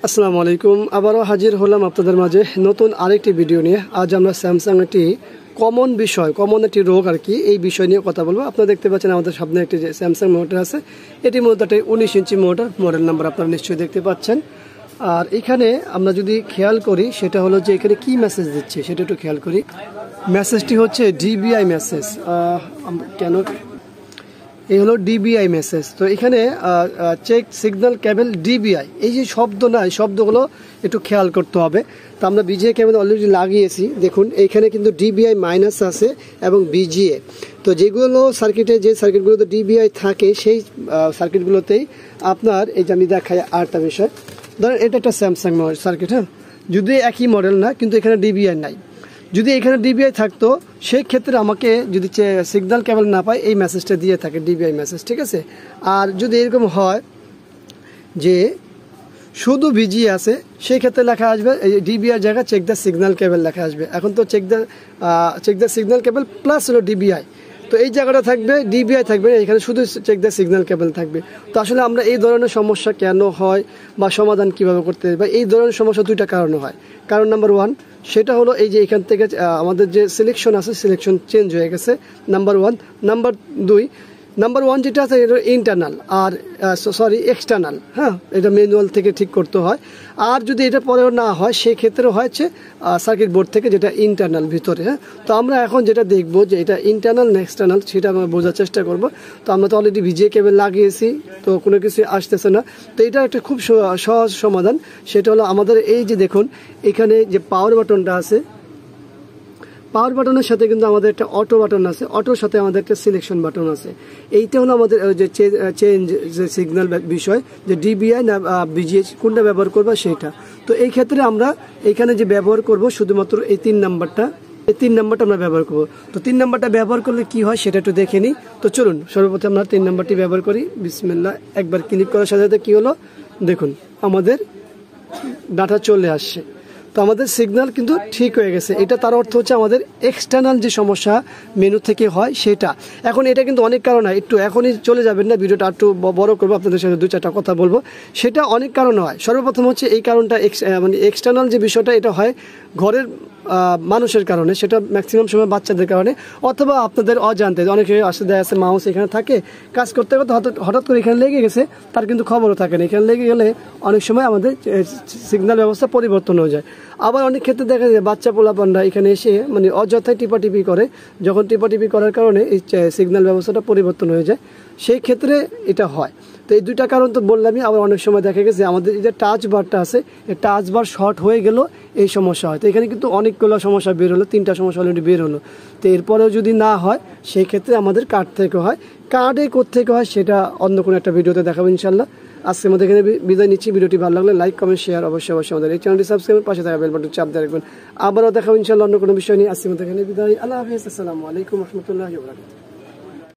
আসসালামু আলাইকুম। আবারও হাজির হলাম আপনাদের মাঝে নতুন আরেকটি ভিডিও নিয়ে। আজ আমরা স্যামসাং একটি কমন একটি রোগ আর কি, এই বিষয় নিয়ে কথা বলবো। আপনারা দেখতে পাচ্ছেন আমাদের সামনে একটি যে স্যামসাং মোটর আছে, এটি মূলত একটি 19 ইঞ্চি মোটর, মডেল নাম্বার আপনারা নিশ্চয়ই দেখতে পাচ্ছেন। আর এখানে আমরা যদি খেয়াল করি সেটা হলো যে এখানে কি মেসেজ দিচ্ছে সেটা একটু খেয়াল করি। মেসেজটি হচ্ছে ডিবিআই মেসেজ। কেন এই হলো ডিবিআই মেসেজ। তো এখানে চেক সিগন্যাল কেবল ডিবিআই, এই যে শব্দ না, এই শব্দগুলো একটু খেয়াল করতে হবে। তো আমরা বিজিএ কেবল অলরেডি লাগিয়েছি, দেখুন এইখানে কিন্তু ডিবিআই মাইনাস আছে এবং বিজিএ। তো যেগুলো সার্কিটে, যে সার্কিটগুলোতে ডিবিআই থাকে সেই সার্কিটগুলোতেই আপনার এই যে আমি দেখাই আরেকটা বিষয়। ধরেন এটা একটা স্যামসাং সার্কিট, হ্যাঁ, যদি একই মডেল না কিন্তু এখানে ডিবিআই নাই। যদি এখানে ডিবিআই থাকতো সেই ক্ষেত্রে আমাকে যদি সিগন্যাল কেবল না পায় এই মেসেজটা দিয়ে থাকে ডিবিআই মেসেজ, ঠিক আছে। আর যদি এরকম হয় যে শুধু বিজিএ আছে সেই ক্ষেত্রে লেখা আসবে এই ডিবিআই জায়গায় চেক দ্য সিগন্যাল কেবল লেখা আসবে। এখন তো check the signal cable plus হলো ডিবিআই, তো এই জায়গাটা থাকবে ডিবিআই থাকবে, এখানে শুধু চেক দ্য সিগন্যাল কেবল থাকবে। তো আসলে আমরা এই ধরনের সমস্যা কেন হয় বা সমাধান কিভাবে করতে বা এই ধরনের সমস্যা দুইটা কারণে হয়। কারণ নাম্বার 1 সেটা হলো এই যে এখান থেকে আমাদের যে সিলেকশন আছে সিলেকশন চেঞ্জ হয়ে গেছে, নাম্বার 1। নাম্বার 1 যেটা আছে এটা ইন্টারনাল, আর এক্সটার্নাল, হ্যাঁ, এটা ম্যানুয়াল থেকে ঠিক করতে হয়। আর যদি এটা পরেও না হয় সেই ক্ষেত্রে হয়েছে সার্কিট বোর্ড থেকে, যেটা ইন্টারনাল ভিতরে, হ্যাঁ। তো আমরা এখন যেটা দেখব যে এটা ইন্টারনাল না এক্সটার্নাল সেটা আমরা বোঝার চেষ্টা করব। তো আমরা তো অলরেডি ভিজিএ কেবল লাগিয়েছি, তো কোনো কিছু আসতেছে না। তো এটা একটা খুব সহজ সমাধান, সেটা হলো আমাদের এই যে দেখুন এখানে যে পাওয়ার বাটনটা আছে, পাওয়ার বাটনের সাথে কিন্তু আমাদের একটা অটো বাটন আছে, অটোর সাথে আমাদের একটা সিলেকশন বাটন আছে। এইটা হলো আমাদের যে চেঞ্জ যে সিগন্যাল বিষয়, যে ডিবিআই না বিজিএ কোনটা ব্যবহার করবো সেটা। তো এই ক্ষেত্রে আমরা এখানে যে ব্যবহার করব শুধুমাত্র এই 3 নাম্বারটা, এই 3 নাম্বারটা আমরা ব্যবহার করব। তো 3 নাম্বারটা ব্যবহার করলে কি হয় সেটা একটু দেখে নিই। তো চলুন সর্বপ্রথম আমরা 3 নাম্বারটি ব্যবহার করি। বিসমিল্লাহ। একবার ক্লিক করার সাথে সাথে কি হলো দেখুন আমাদের ডাটা চলে আসছে। তো আমাদের সিগন্যাল কিন্তু ঠিক হয়ে গেছে। এটা তার অর্থ হচ্ছে আমাদের এক্সটার্নাল যে সমস্যা মেনু থেকে হয় সেটা। এখন এটা কিন্তু অনেক কারণ হয়, একটু এখনই চলে যাবেন না, ভিডিওটা একটু বড় করবো, আপনাদের সাথে 2-4টা কথা বলবো। সেটা অনেক কারণ হয়। সর্বপ্রথম হচ্ছে এই কারণটা মানে এক্সটার্নাল যে বিষয়টা, এটা হয় ঘরের মানুষের কারণে, সেটা ম্যাক্সিমাম সময় বাচ্চাদের কারণে, অথবা আপনাদের অজান্তে। অনেকে আসতে আছে মাউস এখানে থাকে, কাজ করতে করতে হঠাৎ করে এখানে লেগে গেছে, তার কিন্তু খবরও থাকে না। এখানে লেগে গেলে অনেক সময় আমাদের সিগন্যাল ব্যবস্থা পরিবর্তন হয়ে যায়। আবার অনেক ক্ষেত্রে দেখা যায় বাচ্চা পোলাপানরা এখানে এসে মানে অযথায় টিপাটিপি করে, যখন টিপাটিপি করার কারণে এই সিগন্যাল ব্যবস্থাটা পরিবর্তন হয়ে যায়, সেই ক্ষেত্রে এটা হয়। তো এই 2টা কারণ তো বললামই। আবার অনেক সময় দেখা গেছে আমাদের এই যে টাচ বারটা আছে, এই টাচ বার শর্ট হয়ে গেল, এই সমস্যা হয়। তো এখানে কিন্তু অনেকগুলো সমস্যা বের হলো, 3টা সমস্যা অলরেডি বের হলো। তো এরপরেও যদি না হয় সেই ক্ষেত্রে আমাদের কার্ড থেকে হয়। কার্ডে কোত্থেকে হয় সেটা অন্য কোনো একটা ভিডিওতে দেখাবো ইনশাল্লাহ। আজকে আমাদের এখানে বিদায় নিচ্ছি। ভিডিওটি ভালো লাগলে লাইক, কমেন্ট, শেয়ার অবশ্যই আমাদের এই চ্যানেলটি সাবস্ক্রাইব, পাশে থাকা বেল বাটন চাপ দিয়ে রাখবেন। আবারও দেখাবো ইনশাল্লাহ অন্য কোনো বিষয় নিয়ে। আজকে আমাদের এখানে বিদায়। আল্লাহ হাফেজ। আসসালামু আলাইকুম রহমতুল্লাহি ওয়া বারাকাতুহু।